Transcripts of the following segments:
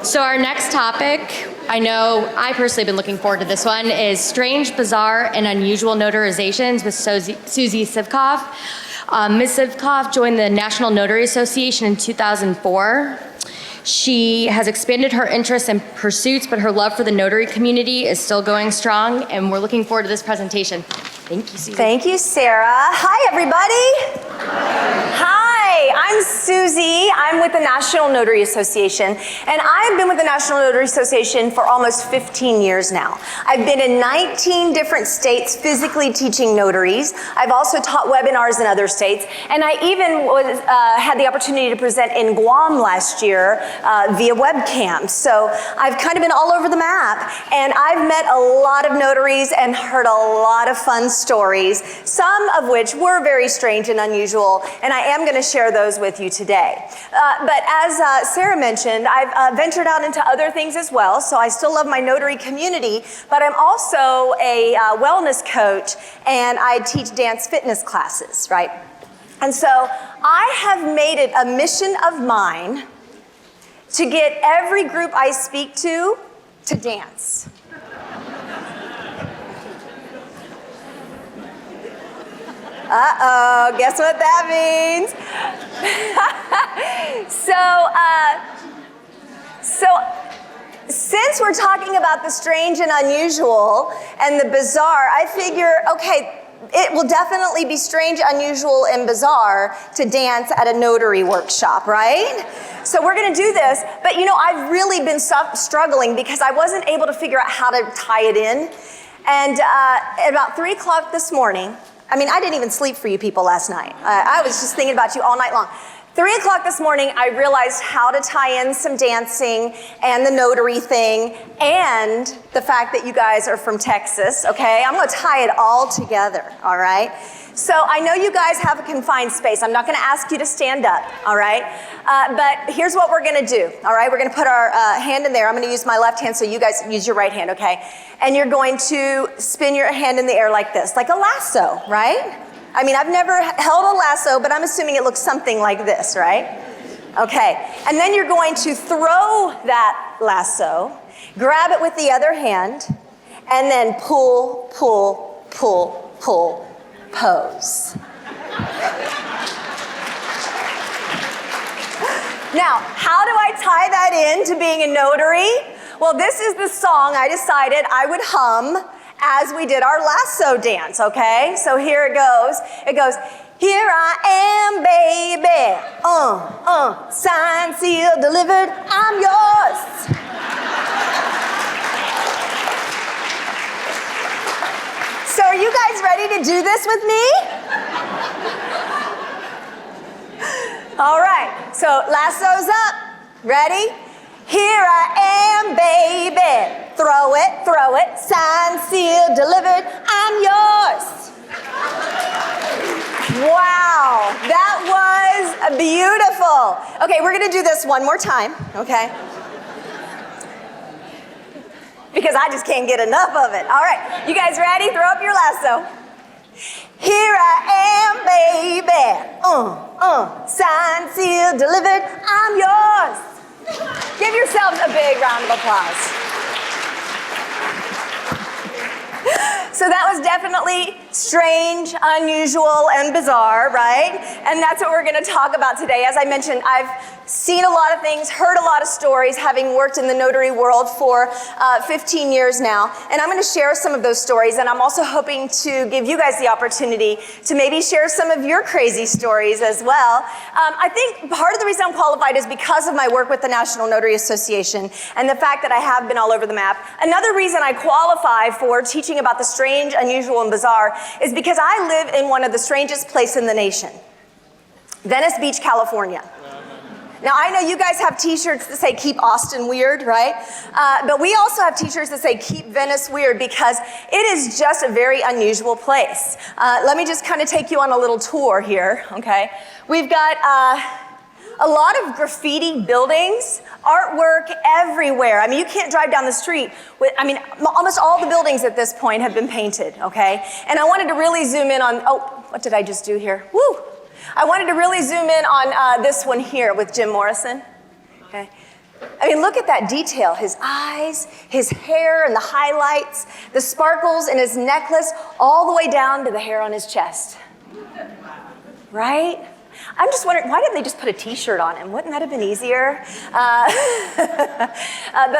So our next topic, I know I personally have been looking forward to this one, is Strange, Bizarre, and Unusual Notarizations with Suzi Sivkov. Ms. Sivkov joined the National Notary Association in 2004. She has expanded her interests and pursuits, but her love for the notary community is still going strong, and we're looking forward to this presentation. Thank you, Suzi. Thank you, Sarah. Hi, everybody. Hi, I'm Suzi. I'm with the National Notary Association, and I've been with the National Notary Association for almost 15 years now. I've been in 19 different states physically teaching notaries. I've also taught webinars in other states, and I even had the opportunity to present in Guam last year via webcam. So I've kind of been all over the map, and I've met a lot of notaries and heard a lot of fun stories, some of which were very strange and unusual, and I am going to share those with you today. But as Sarah mentioned, I've ventured out into other things as well, so I still love my notary community, but I'm also a wellness coach, and I teach dance fitness classes, right? And so I have made it a mission of mine to get every group I speak to dance. Uh-oh, guess what that means? So since we're talking about the strange and unusual and the bizarre, I figure, okay, it will definitely be strange, unusual, and bizarre to dance at a notary workshop, right? So we're gonna do this, but you know, I've really been struggling because I wasn't able to figure out how to tie it in. And at about 3 o'clock this morning, I mean, I didn't even sleep for you people last night. I was just thinking about you all night long. 3 o'clock this morning, I realized how to tie in some dancing and the notary thing and the fact that you guys are from Texas, okay? I'm gonna tie it all together, all right? So I know you guys have a confined space. I'm not gonna ask you to stand up, all right? But here's what we're gonna do, all right? We're gonna put our hand in there. I'm gonna use my left hand, so you guys use your right hand, okay? And you're going to spin your hand in the air like this, like a lasso, right? I mean, I've never held a lasso, but I'm assuming it looks something like this, right? Okay, and then you're going to throw that lasso, grab it with the other hand, and then pull, pull, pull, pull, pose. Now, how do I tie that in to being a notary? Well, this is the song I decided I would hum as we did our lasso dance, okay? So here it goes. It goes, here I am, baby. Signed, sealed, delivered, I'm yours. So are you guys ready to do this with me? All right, so lasso's up. Ready? Here I am, baby. Throw it, signed, sealed, delivered, I'm yours. Wow, that was beautiful. Okay, we're gonna do this one more time, okay? Because I just can't get enough of it. All right, you guys ready? Throw up your lasso. Here I am, baby. Signed, sealed, delivered, I'm yours. Give yourselves a big round of applause. So that was definitely strange, unusual, and bizarre, right? And that's what we're gonna talk about today. As I mentioned, I've seen a lot of things, heard a lot of stories, having worked in the notary world for 15 years now. And I'm gonna share some of those stories, and I'm also hoping to give you guys the opportunity to maybe share some of your crazy stories as well. I think part of the reason I'm qualified is because of my work with the National Notary Association and the fact that I have been all over the map. Another reason I qualify for teaching about the strange, unusual, and bizarre is because I live in one of the strangest places in the nation, Venice Beach, California. Now, I know you guys have t-shirts that say keep Austin weird, right? But we also have t-shirts that say keep Venice weird because it is just a very unusual place. Let me just kind of take you on a little tour here, okay? We've got a lot of graffiti buildings, artwork everywhere. I mean, you can't drive down the street with, I mean, almost all the buildings at this point have been painted, okay? And I wanted to really zoom in on, oh, what did I just do here? Woo! I wanted to really zoom in on this one here with Jim Morrison, okay? I mean, look at that detail. His eyes, his hair and the highlights, the sparkles in his necklace, all the way down to the hair on his chest. Right? I'm just wondering, why didn't they just put a t-shirt on him? Wouldn't that have been easier? But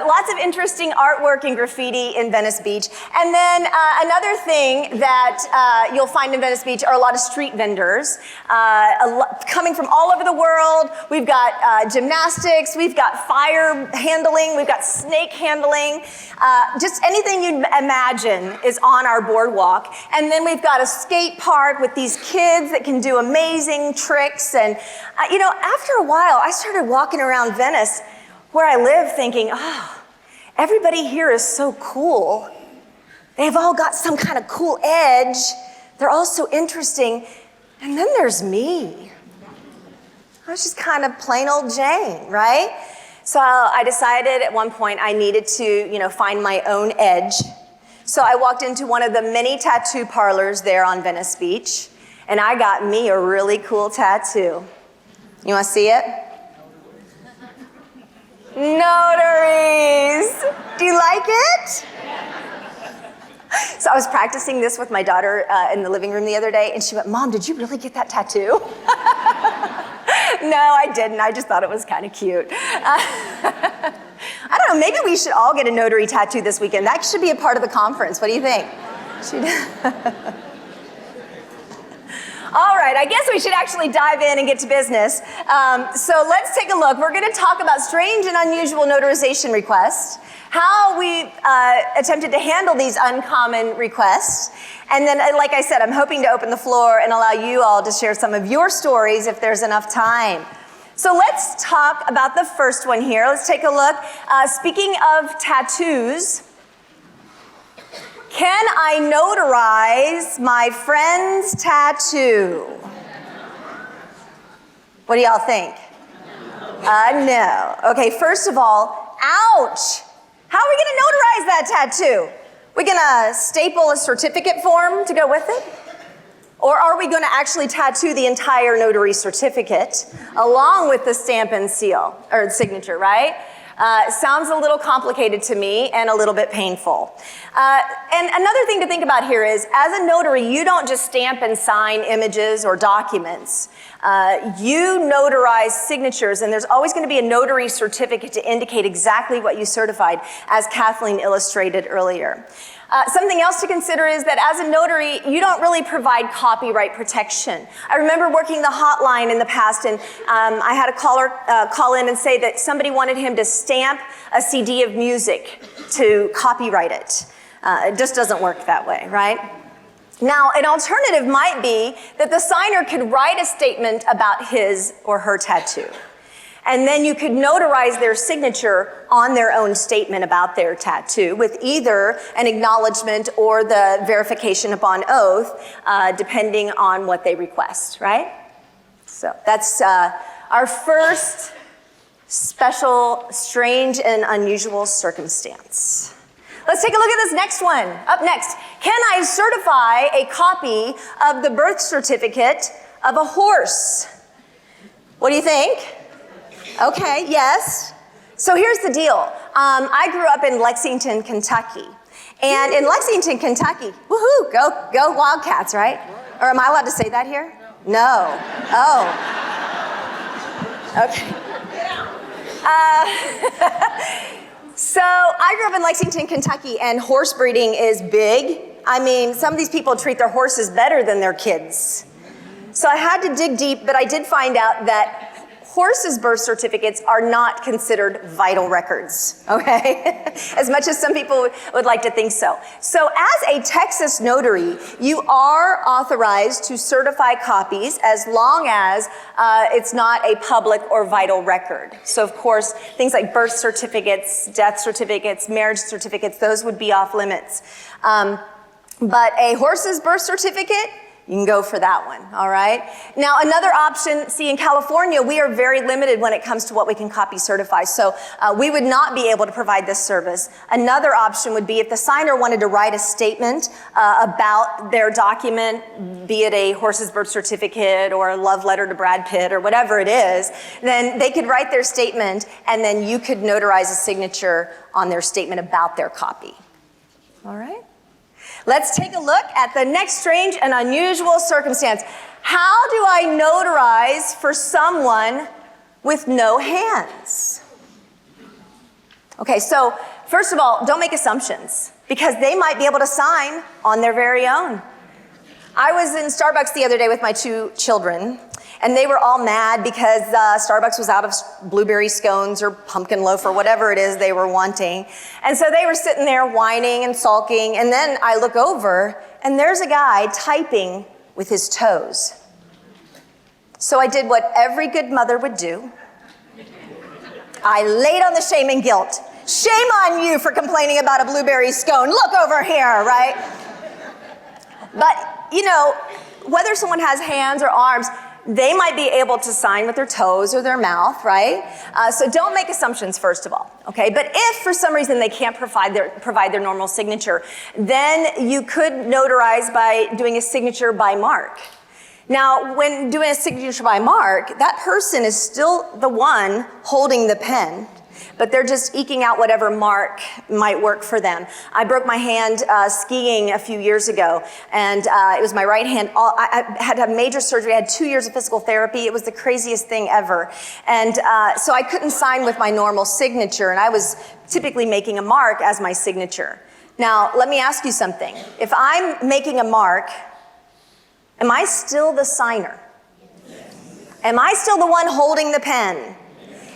lots of interesting artwork and graffiti in Venice Beach. And then another thing that you'll find in Venice Beach are a lot of street vendors coming from all over the world. We've got gymnastics, we've got fire handling, we've got snake handling. Just anything you'd imagine is on our boardwalk. And then we've got a skate park with these kids that can do amazing tricks. And, after a while, I started walking around Venice where I live thinking, oh, everybody here is so cool. They've all got some kind of cool edge. They're all so interesting. And then there's me. I was just kind of plain old Jane, right? So I decided at one point I needed to, find my own edge. So I walked into one of the many tattoo parlors there on Venice Beach, and I got me a really cool tattoo. You want to see it? Notaries! Do you like it? So I was practicing this with my daughter in the living room the other day, and she went, Mom, did you really get that tattoo? No, I didn't. I just thought it was kind of cute. I don't know, maybe we should all get a notary tattoo this weekend. That should be a part of the conference. What do you think? All right, I guess we should actually dive in and get to business. So let's take a look. We're going to talk about strange and unusual notarization requests, how we attempted to handle these uncommon requests, and then, like I said, I'm hoping to open the floor and allow you all to share some of your stories if there's enough time. So let's talk about the first one here. Let's take a look. Speaking of tattoos, can I notarize my friend's tattoo? What do y'all think? No. Okay, first of all, ouch! How are we gonna notarize that tattoo? We gonna staple a certificate form to go with it? Or are we gonna actually tattoo the entire notary certificate along with the stamp and seal, or signature, right? Sounds a little complicated to me and a little bit painful. And another thing to think about here is, as a notary, you don't just stamp and sign images or documents. You notarize signatures, and there's always going to be a notary certificate to indicate exactly what you certified, as Kathleen illustrated earlier. Something else to consider is that as a notary, you don't really provide copyright protection. I remember working the hotline in the past, and I had a caller call in and say that somebody wanted him to stamp a CD of music to copyright it. It just doesn't work that way, right? Now, an alternative might be that the signer could write a statement about his or her tattoo. And then you could notarize their signature on their own statement about their tattoo with either an acknowledgement or the verification upon oath, depending on what they request, right? So that's our first special, strange, and unusual circumstance. Let's take a look at this next one. Up next, can I certify a copy of the birth certificate of a horse? What do you think? Okay, yes. So here's the deal. I grew up in Lexington, Kentucky. And in Lexington, Kentucky, woohoo, go Wildcats, right? Or am I allowed to say that here? No. Oh. Okay. So I grew up in Lexington, Kentucky, and horse breeding is big. I mean, some of these people treat their horses better than their kids. So I had to dig deep, but I did find out that horses' birth certificates are not considered vital records, okay? As much as some people would like to think so. So as a Texas notary, you are authorized to certify copies as long as it's not a public or vital record. So of course, things like birth certificates, death certificates, marriage certificates, those would be off limits. But a horse's birth certificate, you can go for that one, all right? Now, another option, see, in California, we are very limited when it comes to what we can copy certify, so we would not be able to provide this service. Another option would be if the signer wanted to write a statement about their document, be it a horse's birth certificate or a love letter to Brad Pitt or whatever it is, then they could write their statement and then you could notarize a signature on their statement about their copy, all right? Let's take a look at the next strange and unusual circumstance. How do I notarize for someone with no hands? Okay, so first of all, don't make assumptions because they might be able to sign on their very own. I was in Starbucks the other day with my 2 children, and they were all mad because Starbucks was out of blueberry scones or pumpkin loaf or whatever it is they were wanting. And so they were sitting there whining and sulking, and then I look over, and there's a guy typing with his toes. So I did what every good mother would do. I laid on the shame and guilt. Shame on you for complaining about a blueberry scone. Look over here, right? But, you know, whether someone has hands or arms, they might be able to sign with their toes or their mouth, right? So don't make assumptions, first of all, okay? But if for some reason they can't provide their normal signature, then you could notarize by doing a signature by mark. Now, when doing a signature by mark, that person is still the one holding the pen, but they're just eking out whatever mark might work for them. I broke my hand skiing a few years ago, and it was my right hand. I had to have major surgery. I had 2 years of physical therapy. It was the craziest thing ever. And so I couldn't sign with my normal signature, and I was typically making a mark as my signature. Now, let me ask you something. If I'm making a mark, am I still the signer? Am I still the one holding the pen?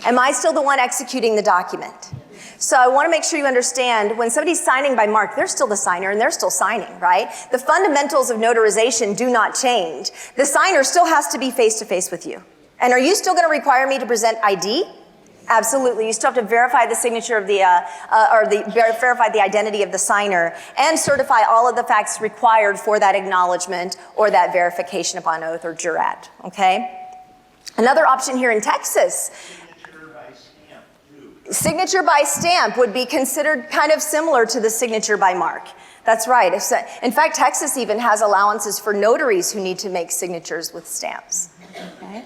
Am I still the one executing the document? So I want to make sure you understand when somebody's signing by mark, they're still the signer and they're still signing, right? The fundamentals of notarization do not change. The signer still has to be face-to-face with you. And are you still going to require me to present ID? Absolutely. You still have to verify the signature of verify the identity of the signer and certify all of the facts required for that acknowledgement or that verification upon oath or jurat, okay? Another option here in Texas, signature by stamp would be considered kind of similar to the signature by mark. That's right. In fact, Texas even has allowances for notaries who need to make signatures with stamps. Okay.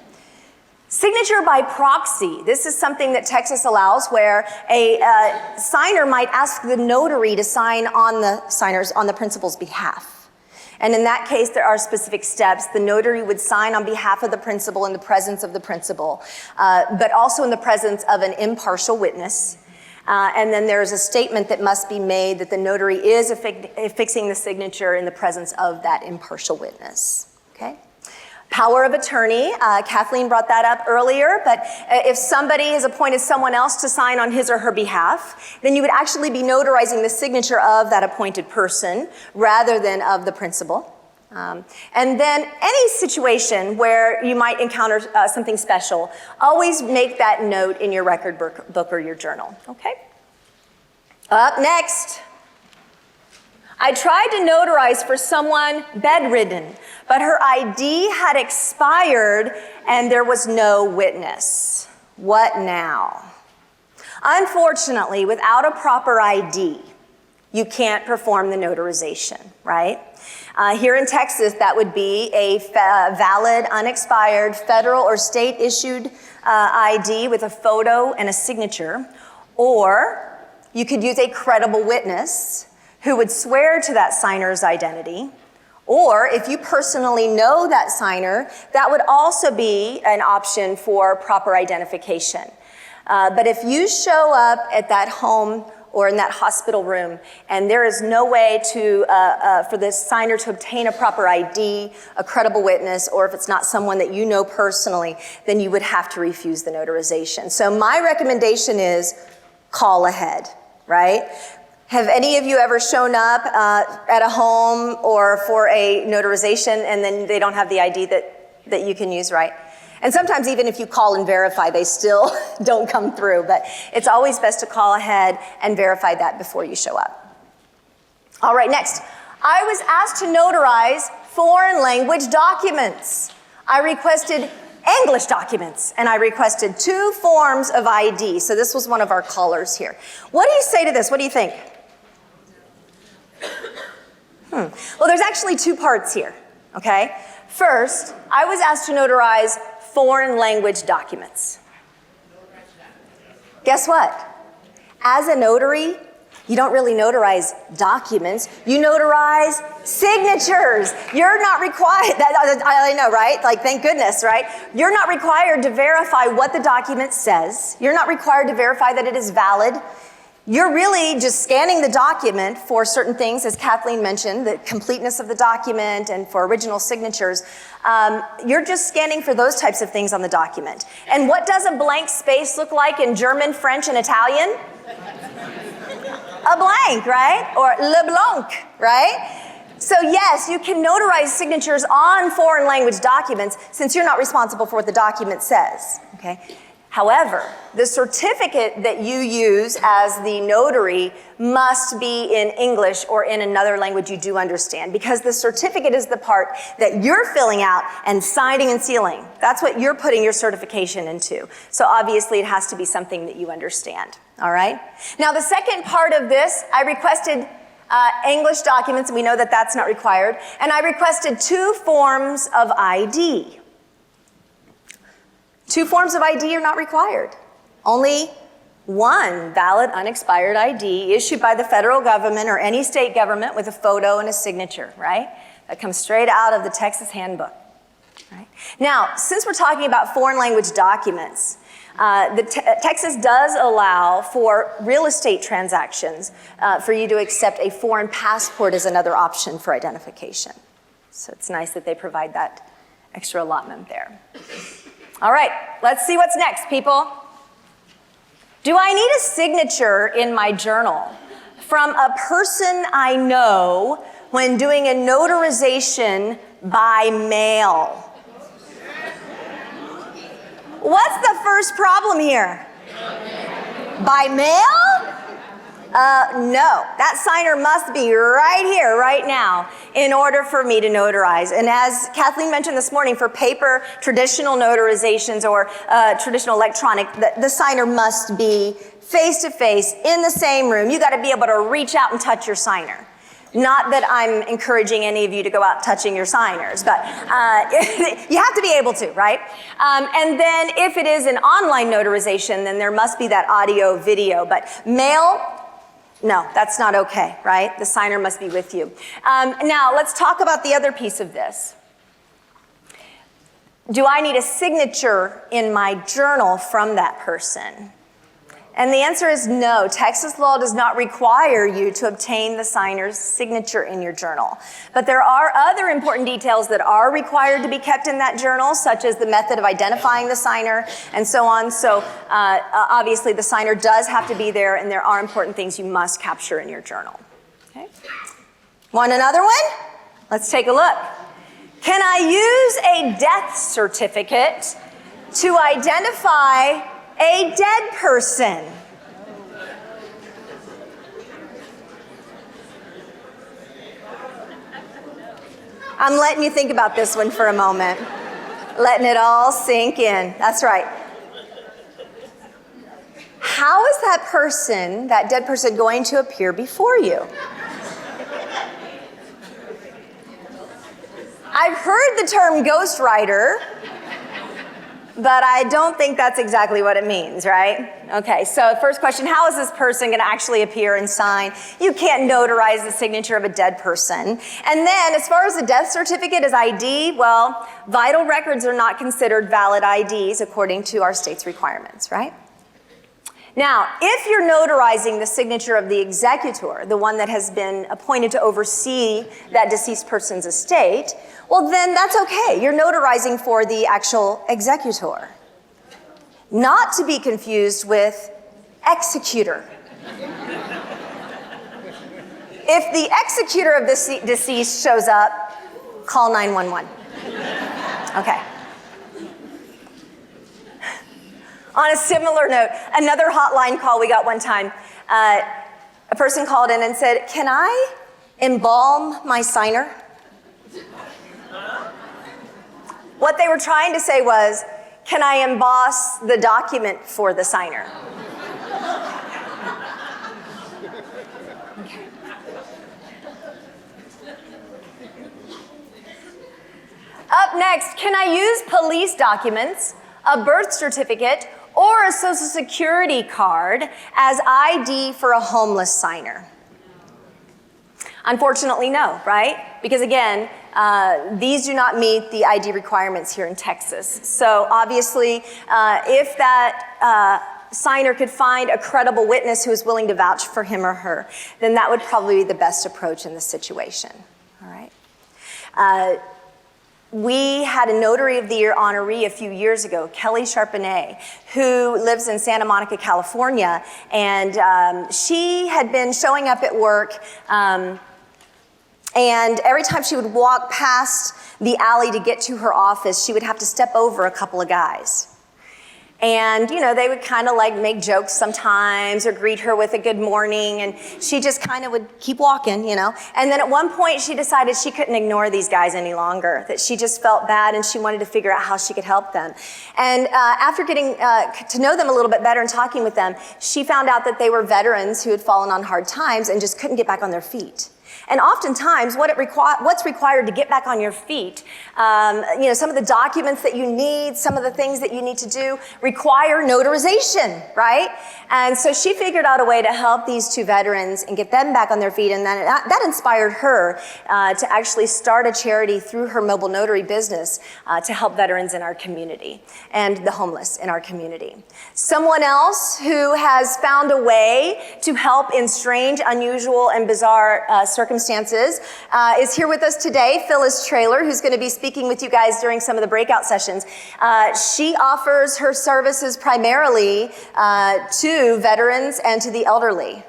Signature by proxy. This is something that Texas allows where a signer might ask the notary to sign on the principal's behalf. And in that case, there are specific steps. The notary would sign on behalf of the principal in the presence of the principal, but also in the presence of an impartial witness. And then there's a statement that must be made that the notary is affixing the signature in the presence of that impartial witness, okay? Power of attorney, Kathleen brought that up earlier, but if somebody has appointed someone else to sign on his or her behalf, then you would actually be notarizing the signature of that appointed person rather than of the principal. And then any situation where you might encounter something special, always make that note in your record book or your journal, okay? Up next. I tried to notarize for someone bedridden, but her ID had expired and there was no witness. What now? Unfortunately, without a proper ID, you can't perform the notarization, right? Here in Texas, that would be a valid, unexpired, federal or state-issued ID with a photo and a signature, or you could use a credible witness who would swear to that signer's identity, or if you personally know that signer, that would also be an option for proper identification. But if you show up at that home or in that hospital room and there is no way for the signer to obtain a proper ID, a credible witness, or if it's not someone that you know personally, then you would have to refuse the notarization. So my recommendation is call ahead, right? Have any of you ever shown up at a home or for a notarization and then they don't have the ID that you can use, right? And sometimes even if you call and verify, they still don't come through, but it's always best to call ahead and verify that before you show up. All right, next. I was asked to notarize foreign language documents. I requested English documents, and I requested 2 forms of ID. So this was one of our callers here. What do you say to this? What do you think? Well, there's actually 2 parts here, okay? First, I was asked to notarize foreign language documents. Guess what? As a notary, you don't really notarize documents. You notarize signatures. You're not required, I know, right? Like, thank goodness, right? You're not required to verify what the document says. You're not required to verify that it is valid. You're really just scanning the document for certain things, as Kathleen mentioned, the completeness of the document and for original signatures. You're just scanning for those types of things on the document. And what does a blank space look like in German, French, and Italian? A blank, right? Or le blanc, right? So yes, you can notarize signatures on foreign language documents since you're not responsible for what the document says, okay? However, the certificate that you use as the notary must be in English or in another language you do understand, because the certificate is the part that you're filling out and signing and sealing. That's what you're putting your certification into. So obviously it has to be something that you understand, all right? Now the second part of this, I requested English documents, and we know that that's not required, and I requested 2 forms of ID. 2 forms of ID are not required. Only 1 valid unexpired ID issued by the federal government or any state government with a photo and a signature, right? That comes straight out of the Texas handbook, right? Now, since we're talking about foreign language documents, Texas does allow for real estate transactions for you to accept a foreign passport as another option for identification. So it's nice that they provide that extra allotment there. All right, let's see what's next, people. Do I need a signature in my journal from a person I know when doing a notarization by mail? What's the first problem here? By mail? No, that signer must be right here, right now, in order for me to notarize. And as Kathleen mentioned this morning, for paper, traditional notarizations or traditional electronic, the signer must be face-to-face in the same room. You gotta be able to reach out and touch your signer. Not that I'm encouraging any of you to go out touching your signers, but you have to be able to, right? And then if it is an online notarization, then there must be that audio, video, but mail, no, that's not okay, right? The signer must be with you. Now, let's talk about the other piece of this. Do I need a signature in my journal from that person? And the answer is no. Texas law does not require you to obtain the signer's signature in your journal. But there are other important details that are required to be kept in that journal, such as the method of identifying the signer and so on. So obviously the signer does have to be there, and there are important things you must capture in your journal. Okay. Want another one? Let's take a look. Can I use a death certificate to identify a dead person? I'm letting you think about this one for a moment. Letting it all sink in. That's right. How is that person, that dead person, going to appear before you? I've heard the term ghostwriter, but I don't think that's exactly what it means, right? Okay, so first question, how is this person going to actually appear and sign? You can't notarize the signature of a dead person. And then, as far as the death certificate as ID, well, vital records are not considered valid IDs according to our state's requirements, right? Now, if you're notarizing the signature of the executor, the one that has been appointed to oversee that deceased person's estate, well, then that's okay. You're notarizing for the actual executor. Not to be confused with executor. If the executor of the deceased shows up, call 911. Okay. On a similar note, another hotline call we got one time, a person called in and said, "Can I embalm my signer?" What they were trying to say was, can I emboss the document for the signer? Up next, can I use police documents, a birth certificate, or a social security card as ID for a homeless signer? Unfortunately, no, right? Because again, these do not meet the ID requirements here in Texas. So obviously, if that signer could find a credible witness who is willing to vouch for him or her, then that would probably be the best approach in this situation, all right? We had a Notary of the Year honoree a few years ago, Kelly Charbonnet, who lives in Santa Monica, California, and she had been showing up at work, and every time she would walk past the alley to get to her office, she would have to step over a couple of guys. And, you know, they would kind of like make jokes sometimes or greet her with a good morning, and she just kind of would keep walking, you know. And then at one point she decided she couldn't ignore these guys any longer, that she just felt bad and she wanted to figure out how she could help them. And after getting to know them a little bit better and talking with them, she found out that they were veterans who had fallen on hard times and just couldn't get back on their feet. And oftentimes, what's required to get back on your feet, you know, some of the documents that you need, some of the things that you need to do require notarization, right? And so she figured out a way to help these two veterans and get them back on their feet, and then that inspired her to actually start a charity through her mobile notary business to help veterans in our community and the homeless in our community. Someone else who has found a way to help in strange, unusual, and bizarre circumstances is here with us today, Phyllis Traylor, who's going to be speaking with you guys during some of the breakout sessions. She offers her services primarily to veterans and to the elderly.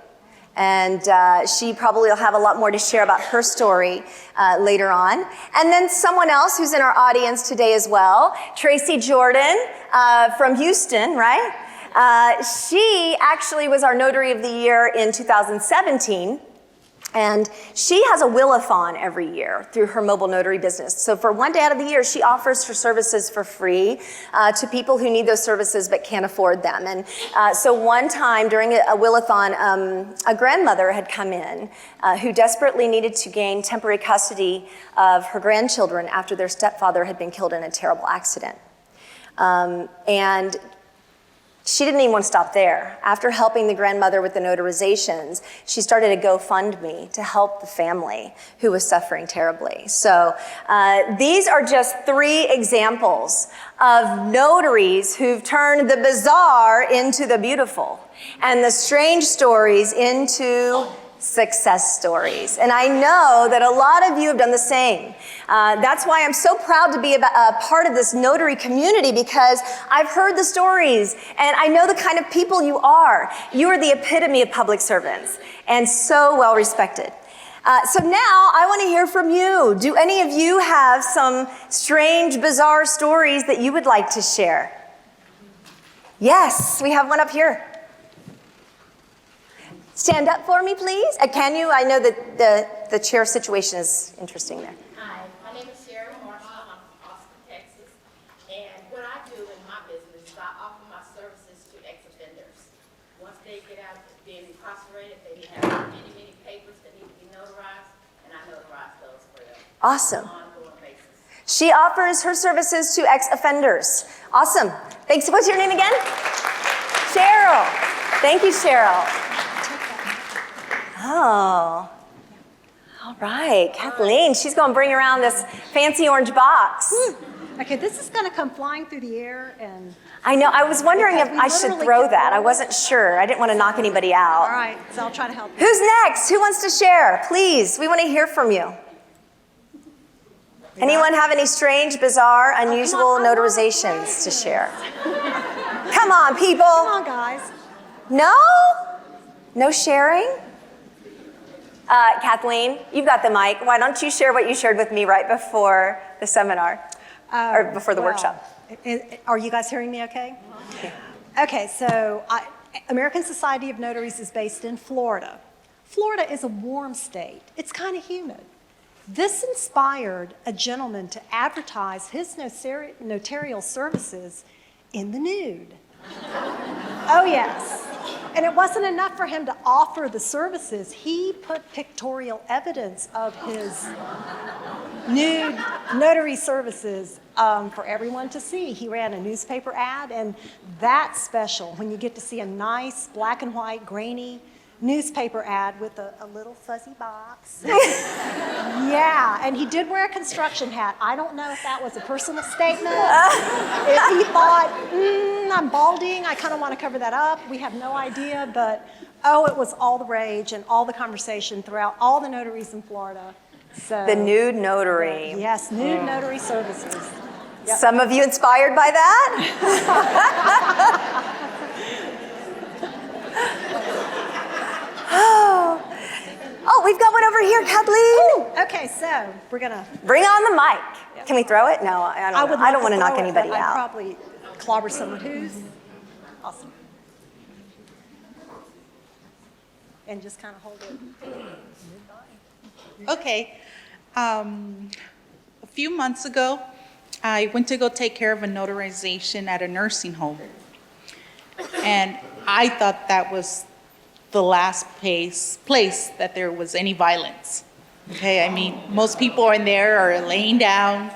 And she probably will have a lot more to share about her story later on. And then someone else who's in our audience today as well, Tracy Jordan from Houston, right? She actually was our Notary of the Year in 2017. And she has a will-a-thon every year through her mobile notary business. So for one day out of the year, she offers her services for free to people who need those services but can't afford them. And so one time during a will-a-thon, a grandmother had come in who desperately needed to gain temporary custody of her grandchildren after their stepfather had been killed in a terrible accident. And she didn't even want to stop there. After helping the grandmother with the notarizations, she started a GoFundMe to help the family who was suffering terribly. So these are just 3 examples of notaries who've turned the bizarre into the beautiful and the strange stories into success stories. And I know that a lot of you have done the same. That's why I'm so proud to be a part of this notary community, because I've heard the stories and I know the kind of people you are. You are the epitome of public servants and so well respected. So now I want to hear from you. Do any of you have some strange, bizarre stories that you would like to share? Yes, we have one up here. Stand up for me, please. Can you? I know that the chair situation is interesting there. Hi, my name is Sharon Marshall. I'm from Austin, Texas. And what I do in my business is I offer my services to ex-offenders. Once they get out of being incarcerated, they have many, many papers that need to be notarized, and I notarize those for them. Awesome. On an ongoing basis. She offers her services to ex-offenders. Awesome. Thanks. What's your name again? Cheryl. Thank you, Cheryl. Oh, all right. Kathleen, she's going to bring around this fancy orange box. Okay, this is going to come flying through the air, and I know. I was wondering if Because we I should literally throw can that. I throw it. wasn't sure. I didn't want to knock anybody out. all right, so I'll try to help you. Who's next? Who wants to share? Please, we want to hear from you. Anyone have any strange, bizarre, unusual notarizations to share? Come on, people. Come on, guys. No? No sharing? Kathleen, you've got the mic. Why don't you share what you shared with me right before the seminar, or before the workshop? Are you guys hearing me okay? Okay, so American Society of Notaries is based in Florida. Florida is a warm state. It's kind of humid. This inspired a gentleman to advertise his notarial services in the nude. Oh, yes. And it wasn't enough for him to offer the services. He put pictorial evidence of his nude notary services for everyone to see. He ran a newspaper ad, and that's special when you get to see a nice black and white, grainy newspaper ad with a little fuzzy box. Yeah, and he did wear a construction hat. I don't know if that was a personal statement. If he thought, I'm balding, I kind of want to cover that up. We have no idea, but it was all the rage and all the conversation throughout all the notaries in Florida. So, The nude notary. yes, nude notary services. Yep. Some of you inspired by that? Oh, we've got one over here, Kathleen. Okay, so we're gonna. Bring on the mic. Can we throw it? No, I don't know. I don't want to knock anybody I'd out. probably clobber someone who's awesome. And just kind of hold it. Okay. A few months ago, I went to go take care of a notarization at a nursing home. And I thought that was the last place that there was any violence. Okay, I mean, most people in there are laying down,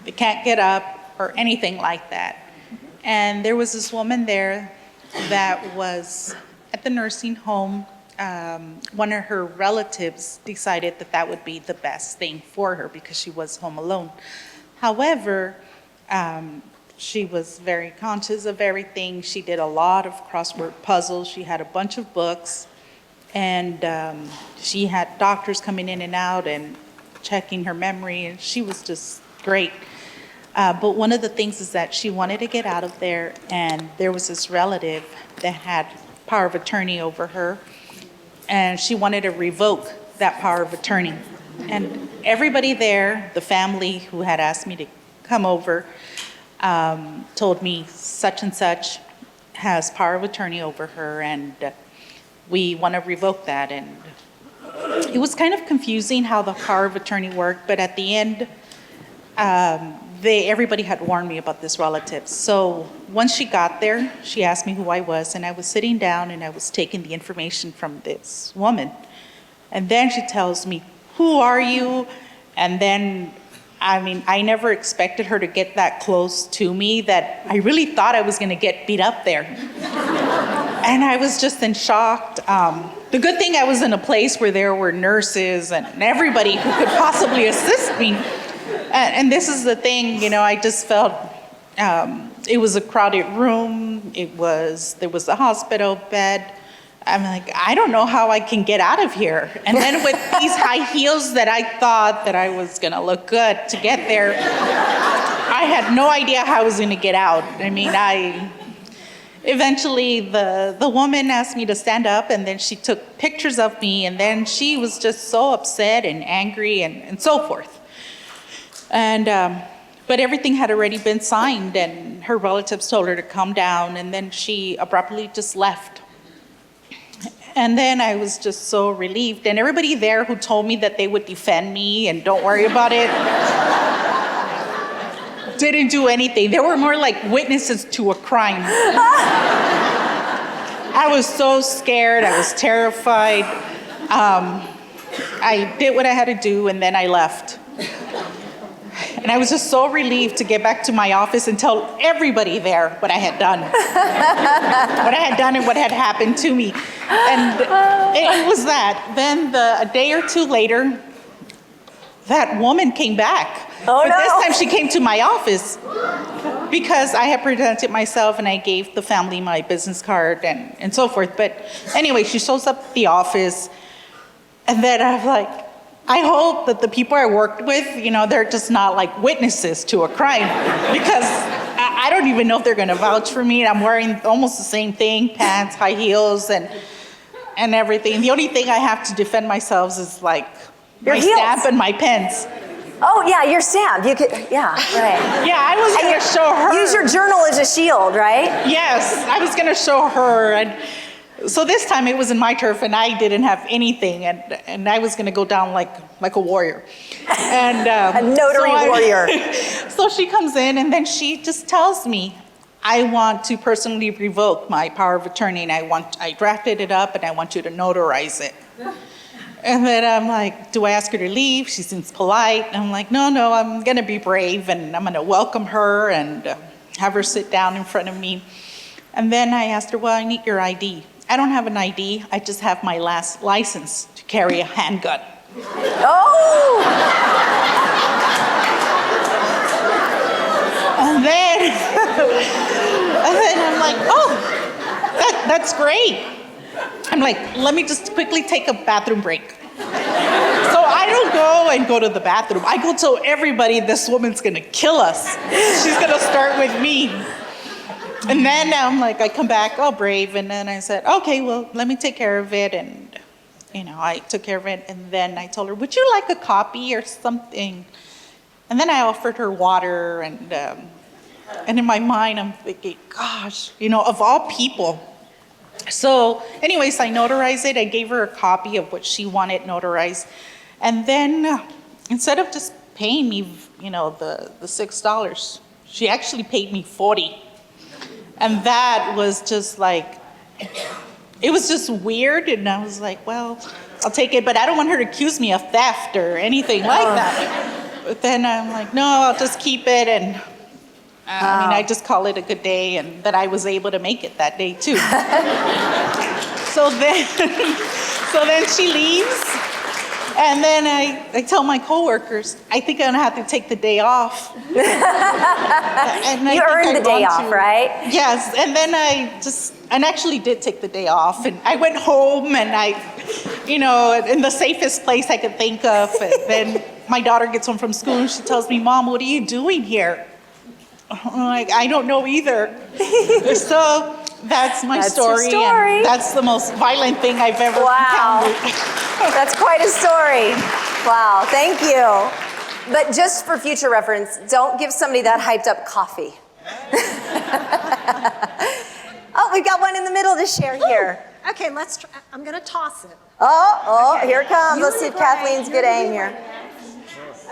they can't get up or anything like that. And there was this woman there that was at the nursing home. One of her relatives decided that that would be the best thing for her because she was home alone. However, she was very conscious of everything. She did a lot of crossword puzzles. She had a bunch of books. And she had doctors coming in and out and checking her memory. And she was just great. But one of the things is that she wanted to get out of there. And there was this relative that had power of attorney over her. And she wanted to revoke that power of attorney. And everybody there, the family who had asked me to come over, told me such and such has power of attorney over her, and we want to revoke that. And it was kind of confusing how the power of attorney worked, but at the end, everybody had warned me about this relative. So once she got there, she asked me who I was, and I was sitting down and I was taking the information from this woman. And then she tells me, "Who are you?" And then, I mean, I never expected her to get that close to me, that I really thought I was going to get beat up there. And I was just in shock. The good thing I was in a place where there were nurses and everybody who could possibly assist me. And this is the thing, you know, I just felt it was a crowded room. There was a hospital bed. I'm like, I don't know how I can get out of here. And then with these high heels that I thought that I was gonna look good to get there, I had no idea how I was gonna get out. I mean, eventually the woman asked me to stand up, and then she took pictures of me, and then she was just so upset and angry and so forth. And, but everything had already been signed, and her relatives told her to calm down, and then she abruptly just left. And then I was just so relieved. And everybody there who told me that they would defend me and don't worry about it didn't do anything. They were more like witnesses to a crime. I was so scared. I was terrified. I did what I had to do, and then I left. And I was just so relieved to get back to my office and tell everybody there what I had done. What I had done and what had happened to me. And it was that. Then a day or two later, that woman came back. Oh, but no. this time she came to my office because I had presented myself and I gave the family my business card and so forth. But anyway, she shows up at the office, and then I'm like, I hope that the people I worked with, you know, they're just not like witnesses to a crime, because I don't even know if they're gonna vouch for me. I'm wearing almost the same thing, pants, high heels, and everything. The only thing I have to defend myself is like my stamp and my pens. Oh, yeah, your stamp. You could, yeah, right. Yeah, I was gonna show her. Use your journal as a shield, right? Yes, I was gonna show her. And So this time it was in my turf and I didn't have anything and I was gonna go down like a warrior. And A notary warrior. So she comes in and then she just tells me, I want to personally revoke my power of attorney and I drafted it up and I want you to notarize it. And then I'm like, do I ask her to leave? She seems polite. And I'm like, no, I'm gonna be brave and I'm gonna welcome her and have her sit down in front of me. And then I asked her, well, I need your ID. I don't have an ID, I just have my last license to carry a handgun. Oh! And then I'm like, oh, that's great. I'm like, let me just quickly take a bathroom break. So I don't go to the bathroom. I go tell everybody this woman's gonna kill us. She's gonna start with me. And then I'm like, I come back all brave, and then I said, okay, well, let me take care of it. And, I took care of it. And then I told her, would you like a copy or something? And then I offered her water. And in my mind, I'm thinking, gosh, of all people. So anyways, I notarized it. I gave her a copy of what she wanted notarized. And then instead of just paying me, the $6, she actually paid me $40. And that was just like, it was just weird. And I was like, well, I'll take it, but I don't want her to accuse me of theft or anything like that. But then I'm like, no, I'll just keep it. And I just call it a good day. And that I was able to make it that day too. So then she leaves. And then I tell my coworkers, I think I'm gonna have to take the day off. You earned the day off, right? Yes, and then I actually did take the day off, and I went home, and in the safest place I could think of, and then my daughter gets home from school, and she tells me, Mom, what are you doing here? I'm like, I don't know either. So that's my story, and that's the most violent thing I've ever encountered. That's quite a story. Wow, thank you. But just for future reference, don't give somebody that hyped up coffee. Oh, we've got one in the middle to share here. Okay, let's try. I'm going to toss it. Oh, Okay. here it comes. You Let's see if and Greg, Kathleen's good aim here.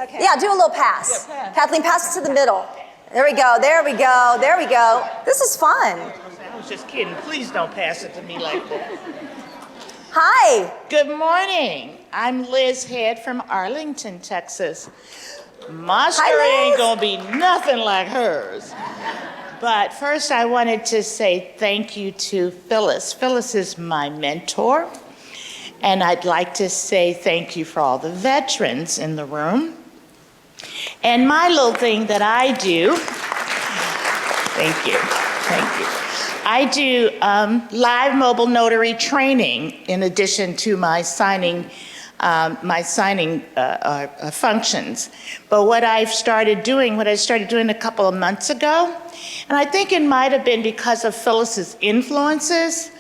Okay. Yeah, do a little pass. Kathleen, pass it to the middle. There we go, there we go, there we go. This is fun. I was just kidding. Please don't pass it to me like that. Hi. Good morning. I'm Liz Head from Arlington, Texas. My story ain't gonna be nothing like hers. But first I wanted to say thank you to Phyllis. Phyllis is my mentor. And I'd like to say thank you for all the veterans in the room. And my little thing that I do, thank you. I do live mobile notary training in addition to my signing functions. But what I started doing a couple of months ago, and I think it might have been because of Phyllis's influences,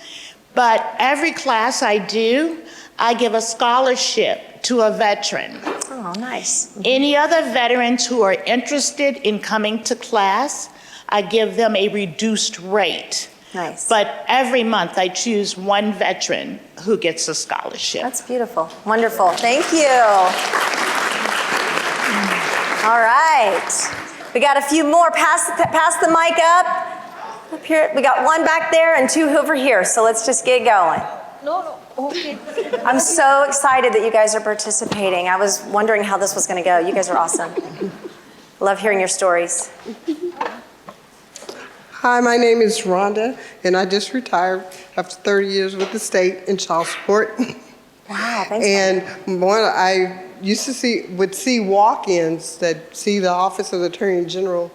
but every class I do, I give a scholarship to a veteran. Oh, nice. Any other veterans who are interested in coming to class, I give them a reduced rate. Nice. But every month I choose one veteran who gets a scholarship. That's beautiful. Wonderful. Thank you. All right. We got a few more. Pass the mic up. Up here. We got one back there and two over here. So let's just get going. No, okay. I'm so excited that you guys are participating. I was wondering how this was going to go. You guys are awesome. Love hearing your stories. Hi, my name is Rhonda, and I just retired after 30 years with the state in child support. Wow, thanks. And I used to see walk-ins that see the Office of the Attorney General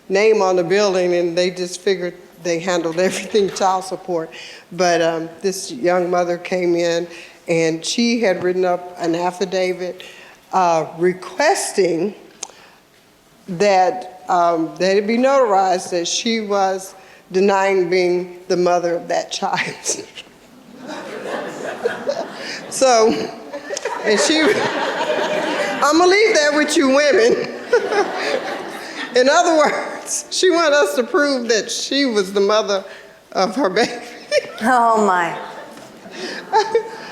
name on the building, and they just figured they handled everything child support. But this young mother came in, and she had written up an affidavit requesting that that it be notarized that she was denying being the mother of that child. So, and I'm gonna leave that with you women. In other words, she wanted us to prove that she was the mother of her baby. Oh my.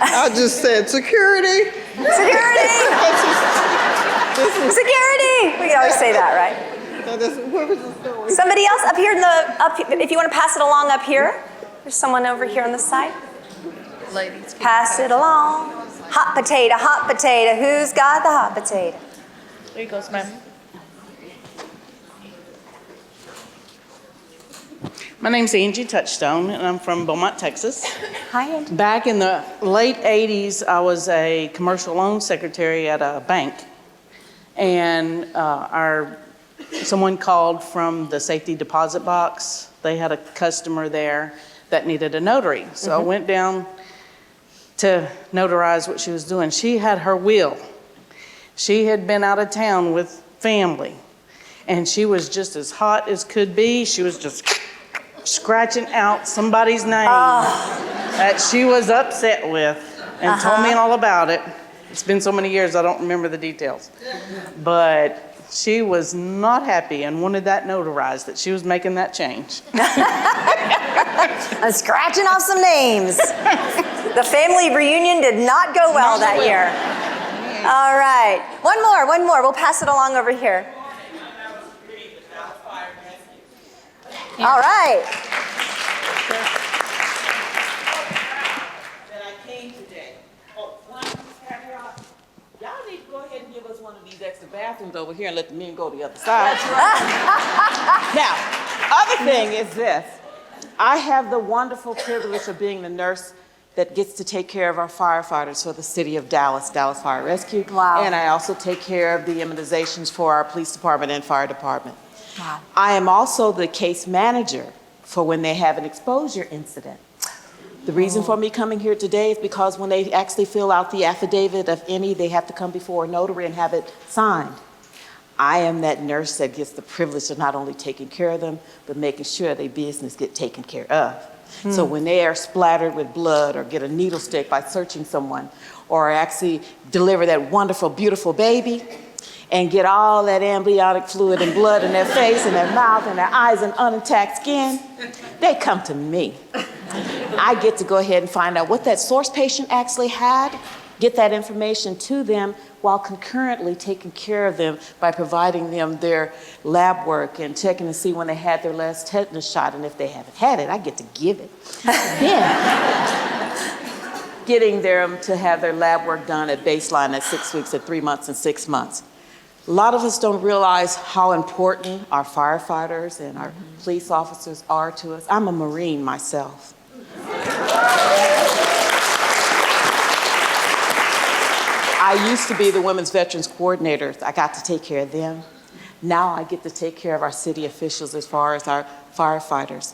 I just said security. Security! Security! We can always say that, right? Where was this going? Somebody else up here if you want to pass it along up here. There's someone over here on the side. Ladies, Pass it along. Hot potato, hot potato. Who's got the hot potato? There you go, ma'am. My name's Angie Touchstone, and I'm from Beaumont, Texas. Hi, Angie. Back in the late 80s, I was a commercial loan secretary at a bank, and someone called from the safety deposit box. They had a customer there that needed a notary. So I went down to notarize what she was doing. She had her will. She had been out of town with family, and she was just as hot as could be. She was just scratching out somebody's name that she was upset with and told me all about it. It's been so many years, I don't remember the details. But she was not happy and wanted that notarized, that she was making that change. I'm scratching off some names. The family reunion did not go well that year. All right. One more. We'll pass it along over here. All right. That I came today. Oh, one caveat. Y'all need to go ahead and give us one of these extra bathrooms over here and let the men go to the other side. Now, other thing is this. I have the wonderful privilege of being the nurse that gets to take care of our firefighters for the city of Dallas, Dallas Fire Rescue. Wow. And I also take care of the immunizations for our police department and fire department. Wow. I am also the case manager for when they have an exposure incident. The reason for me coming here today is because when they actually fill out the affidavit of any, they have to come before a notary and have it signed. I am that nurse that gets the privilege of not only taking care of them, but making sure their business get taken care of. So when they are splattered with blood or get a needle stick by searching someone, or actually deliver that wonderful, beautiful baby, and get all that amniotic fluid and blood in their face and their mouth and their eyes and unintact skin, they come to me. I get to go ahead and find out what that source patient actually had, get that information to them while concurrently taking care of them by providing them their lab work and checking to see when they had their last tetanus shot, and if they haven't had it, I get to give it. Then, getting them to have their lab work done at baseline at 6 weeks, at 3 months, and 6 months. A lot of us don't realize how important our firefighters and our police officers are to us. I'm a Marine myself. I used to be the Women's Veterans Coordinator. I got to take care of them. Now I get to take care of our city officials as far as our firefighters,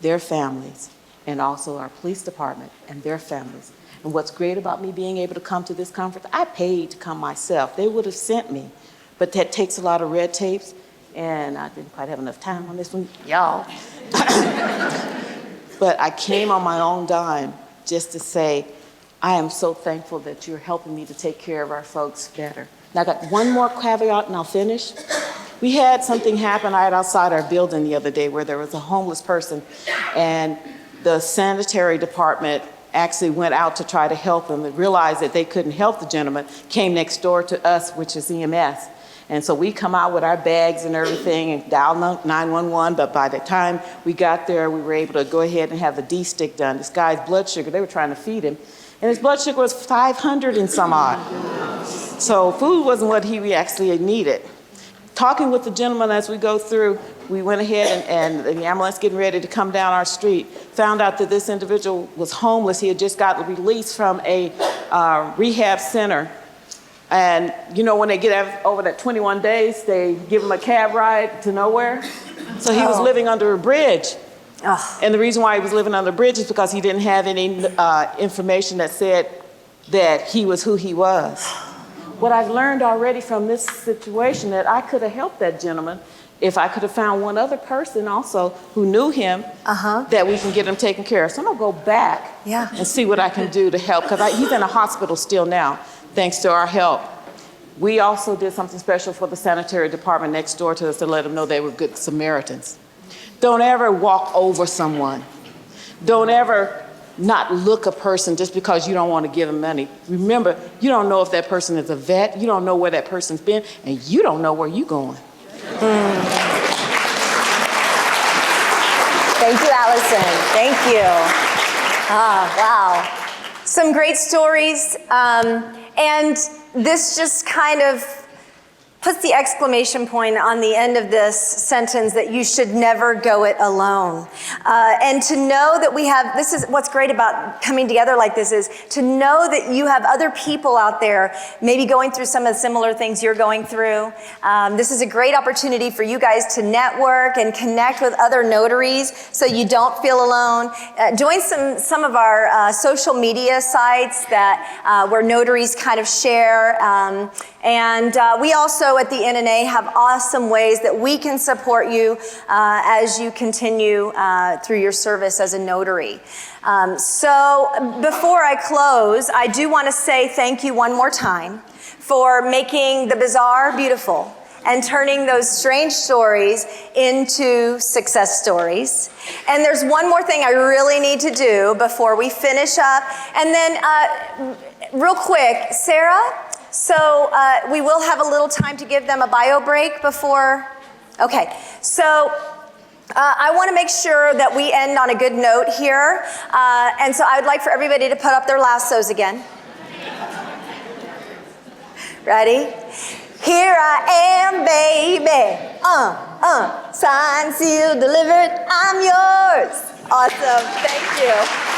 their families, and also our police department and their families. And what's great about me being able to come to this conference, I paid to come myself. They would have sent me, but that takes a lot of red tapes, and I didn't quite have enough time on this one, y'all. But I came on my own dime just to say, I am so thankful that you're helping me to take care of our folks better. Now I got one more caveat and I'll finish. We had something happen right outside our building the other day where there was a homeless person, and the sanitary department actually went out to try to help them and realized that they couldn't help the gentleman, came next door to us, which is EMS. And so we come out with our bags and everything and dial 911, but by the time we got there, we were able to go ahead and have the D-stick done. This guy's blood sugar, they were trying to feed him, and his blood sugar was 500 and some odd. So food wasn't what he actually needed. Talking with the gentleman as we go through, we went ahead and the ambulance getting ready to come down our street, found out that this individual was homeless. He had just gotten released from a rehab center. And you know, when they get over that 21 days, they give him a cab ride to nowhere. So he was living under a bridge. And the reason why he was living under a bridge is because he didn't have any information that said that he was who he was. What I've learned already from this situation, that I could have helped that gentleman if I could have found one other person also who knew him, that we can get him taken care of. So I'm gonna go back and see what I can do to help, because he's in a hospital still now, thanks to our help. We also did something special for the sanitary department next door to us to let them know they were good Samaritans. Don't ever walk over someone. Don't ever not look a person just because you don't want to give them money. Remember, you don't know if that person is a vet, you don't know where that person's been, and you don't know where you're going. Thank you, Allison. Thank you. Wow. Some great stories. And this just kind of puts the exclamation point on the end of this sentence that you should never go it alone. And to know that we have, this is what's great about coming together like this, is to know that you have other people out there maybe going through some of the similar things you're going through. This is a great opportunity for you guys to network and connect with other notaries so you don't feel alone. Join some of our social media sites that where notaries kind of share. And we also at the NNA have awesome ways that we can support you as you continue through your service as a notary. So before I close, I do want to say thank you one more time for making the bizarre beautiful and turning those strange stories into success stories. And there's one more thing I really need to do before we finish up. And then real quick, Sarah, so we will have a little time to give them a bio break before. Okay, so I want to make sure that we end on a good note here. And so I would like for everybody to put up their lassos again. Ready? Here I am, baby. Signed, sealed, delivered. I'm yours. Awesome. Thank you.